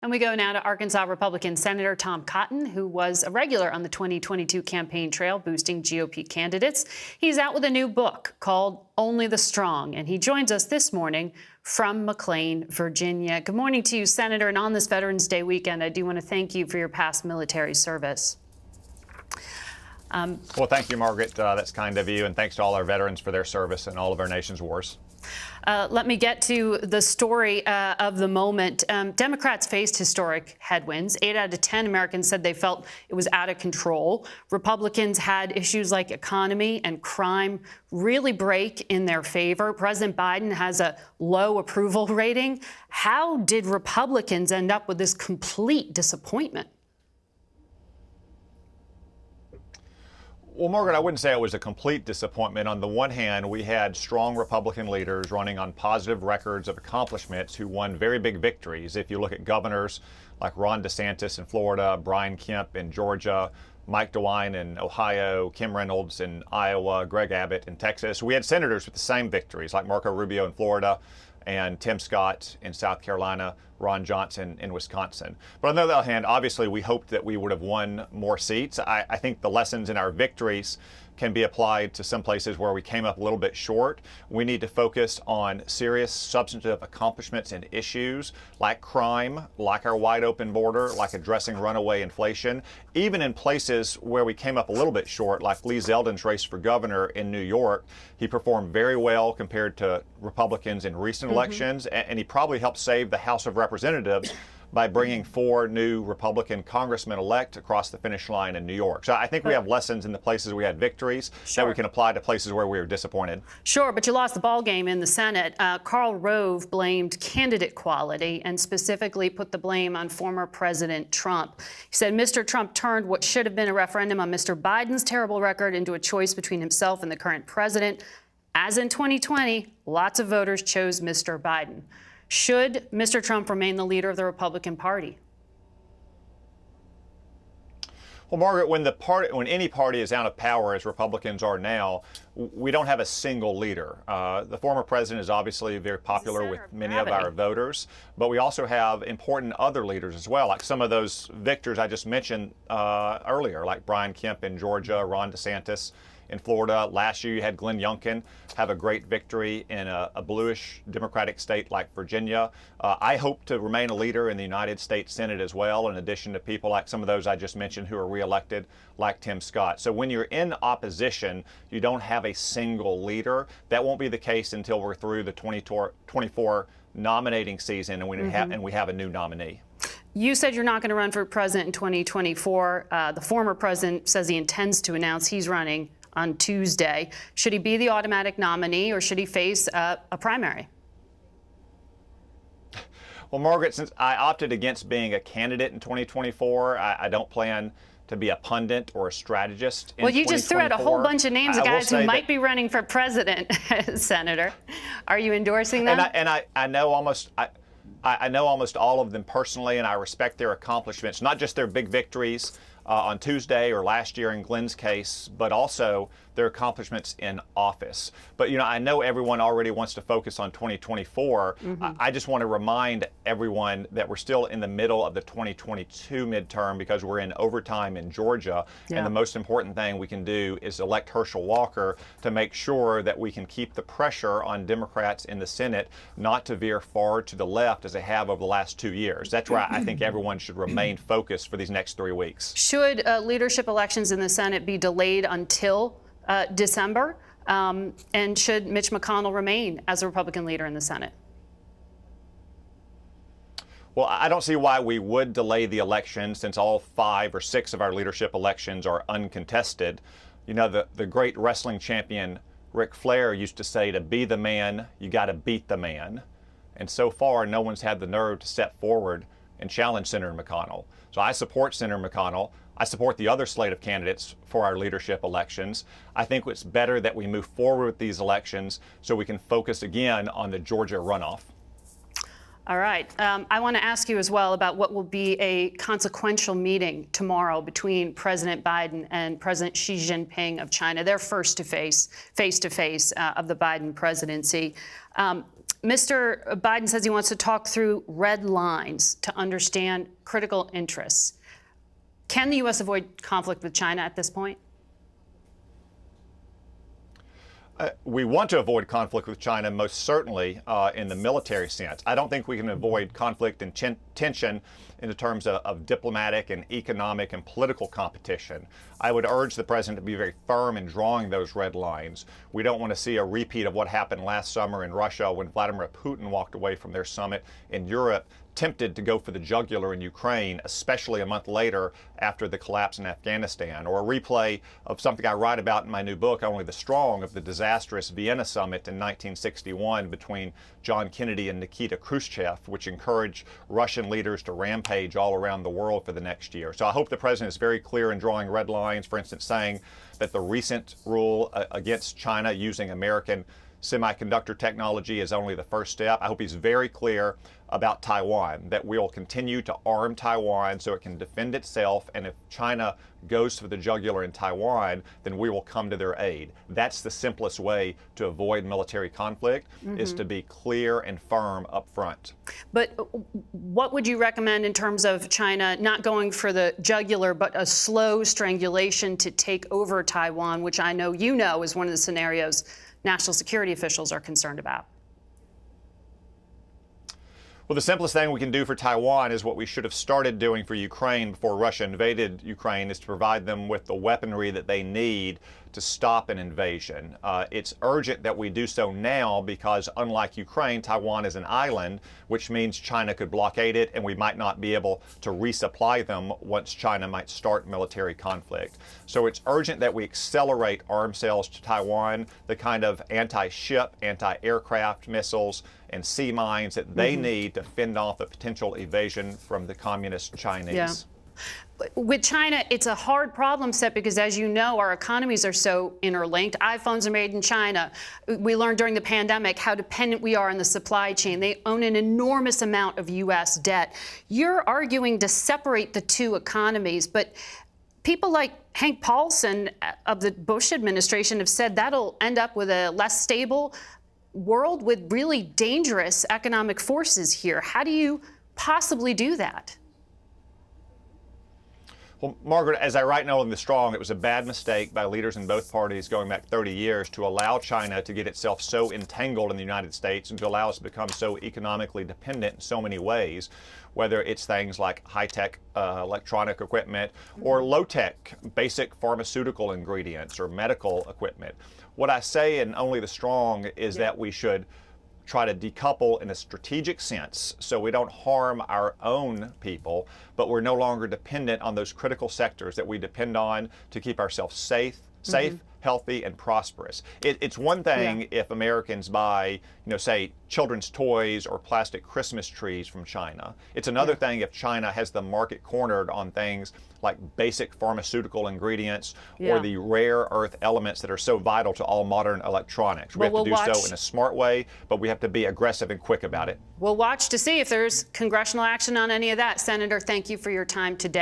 And we go now to Arkansas Republican Senator Tom Cotton, who was a regular on the 2022 campaign trail boosting GOP candidates. He's out with a new book called Only the Strong, and he joins us this morning from McLean, Virginia. Good morning to you, Senator. And on this Veterans Day weekend, I do want to thank you for your past military service. Well, thank you, Margaret. That's kind of you. And thanks to all our veterans for their service in all of our nation's wars. Let me get to the story of the moment. Democrats faced historic headwinds. 8 out of 10 Americans said they felt it was out of control. Republicans had issues like economy and crime really break in their favor. President Biden has a low approval rating. How did Republicans end up with this complete disappointment? Well, Margaret, I wouldn't say it was a complete disappointment. On the one hand, we had strong Republican leaders running on positive records of accomplishments who won very big victories. If you look at governors like Ron DeSantis in Florida, Brian Kemp in Georgia, Mike DeWine in Ohio, Kim Reynolds in Iowa, Greg Abbott in Texas. We had senators with the same victories like Marco Rubio in Florida and Tim Scott in South Carolina, Ron Johnson in Wisconsin. But on the other hand, obviously, we hoped that we would have won more seats. I think the lessons in our victories can be applied to some places where we came up a little bit short. We need to focus on serious substantive accomplishments and issues like crime, like our wide open border, like addressing runaway inflation. Even in places where we came up a little bit short, like Lee Zeldin's race for governor in New York, he performed very well compared to Republicans in recent elections, and he probably helped save the House of Representatives by bringing 4 new Republican congressmen-elect across the finish line in New York. So I think we have lessons in the places we had victories that we can apply to places where we were disappointed. Sure, but you lost the ball game in the Senate. Karl Rove blamed candidate quality and specifically put the blame on former President Trump. He said Mr. Trump turned what should have been a referendum on Mr. Biden's terrible record into a choice between himself and the current president. As in 2020, lots of voters chose Mr. Biden. Should Mr. Trump remain the leader of the Republican Party? Well, Margaret, when any party is out of power, as Republicans are now, we don't have a single leader. The former president is obviously very popular with many of our voters, but we also have important other leaders as well, like some of those victors I just mentioned earlier, like Brian Kemp in Georgia, Ron DeSantis in Florida. Last year, you had Glenn Youngkin have a great victory in a bluish Democratic state like Virginia. I hope to remain a leader in the United States Senate as well, in addition to people like some of those I just mentioned who are reelected, like Tim Scott. So when you're in opposition, you don't have a single leader. That won't be the case until we're through the 2024 nominating season and we have a new nominee. You said you're not going to run for president in 2024. The former president says he intends to announce he's running on Tuesday. Should he be the automatic nominee or should he face a primary? Well, Margaret, since I opted against being a candidate in 2024, I don't plan to be a pundit or a strategist in 2024. Well, you just threw out a whole bunch of names of guys who might be running for president, Senator. Are you endorsing them? I know almost all of them personally, and I respect their accomplishments, not just their big victories on Tuesday or last year in Glenn's case, but also their accomplishments in office. But, I know everyone already wants to focus on 2024. I just want to remind everyone that we're still in the middle of the 2022 midterm because we're in overtime in Georgia. And the most important thing we can do is elect Herschel Walker to make sure that we can keep the pressure on Democrats in the Senate not to veer far to the left as they have over the last 2 years. That's why I think everyone should remain focused for these next 3 weeks. Should leadership elections in the Senate be delayed until December? And should Mitch McConnell remain as a Republican leader in the Senate? Well, I don't see why we would delay the election since all 5 or 6 of our leadership elections are uncontested. The great wrestling champion Ric Flair used to say, to be the man, you got to beat the man. And so far, no one's had the nerve to step forward and challenge Senator McConnell. So I support Senator McConnell. I support the other slate of candidates for our leadership elections. I think it's better that we move forward with these elections so we can focus again on the Georgia runoff. All right. I want to ask you as well about what will be a consequential meeting tomorrow between President Biden and President Xi Jinping of China. They're face-to-face of the Biden presidency. Mr. Biden says he wants to talk through red lines to understand critical interests. Can the U.S. avoid conflict with China at this point? We want to avoid conflict with China, most certainly in the military sense. I don't think we can avoid conflict and tension in the terms of diplomatic and economic and political competition. I would urge the president to be very firm in drawing those red lines. We don't want to see a repeat of what happened last summer in Russia when Vladimir Putin walked away from their summit in Europe, tempted to go for the jugular in Ukraine, especially a month later after the collapse in Afghanistan, or a replay of something I write about in my new book, Only the Strong, of the disastrous Vienna summit in 1961 between John Kennedy and Nikita Khrushchev, which encouraged Russian leaders to rampage all around the world for the next year. So I hope the president is very clear in drawing red lines, for instance, saying that the recent rule against China using American semiconductor technology is only the first step. I hope he's very clear about Taiwan, that we'll continue to arm Taiwan so it can defend itself, and if China goes for the jugular in Taiwan, then we will come to their aid. That's the simplest way to avoid military conflict, is to be clear and firm up front. But what would you recommend in terms of China not going for the jugular, but a slow strangulation to take over Taiwan, which I know you know is one of the scenarios national security officials are concerned about? Well, the simplest thing we can do for Taiwan is what we should have started doing for Ukraine before Russia invaded Ukraine, is to provide them with the weaponry that they need to stop an invasion. It's urgent that we do so now because, unlike Ukraine, Taiwan is an island, which means China could blockade it and we might not be able to resupply them once China might start military conflict. So it's urgent that we accelerate arms sales to Taiwan, the kind of anti-ship, anti-aircraft missiles, and sea mines that they need to fend off a potential evasion from the communist Chinese. Yeah. With China, it's a hard problem set because, as you know, our economies are so interlinked. iPhones are made in China. We learned during the pandemic how dependent we are on the supply chain. They own an enormous amount of U.S. debt. You're arguing to separate the two economies, but people like Hank Paulson of the Bush administration have said that'll end up with a less stable world with really dangerous economic forces here. How do you possibly do that? Well, Margaret, as I write in Only the Strong, it was a bad mistake by leaders in both parties going back 30 years to allow China to get itself so entangled in the United States and to allow us to become so economically dependent in so many ways, whether it's things like high-tech electronic equipment or low-tech basic pharmaceutical ingredients or medical equipment. What I say in Only the Strong is that we should try to decouple in a strategic sense so we don't harm our own people, but we're no longer dependent on those critical sectors that we depend on to keep ourselves safe, healthy, and prosperous. It's one thing if Americans buy, say, children's toys or plastic Christmas trees from China. It's another thing if China has the market cornered on things like basic pharmaceutical ingredients or the rare earth elements that are so vital to all modern electronics. We have to do so in a smart way, but we have to be aggressive and quick about it. We'll watch to see if there's congressional action on any of that. Senator, thank you for your time today.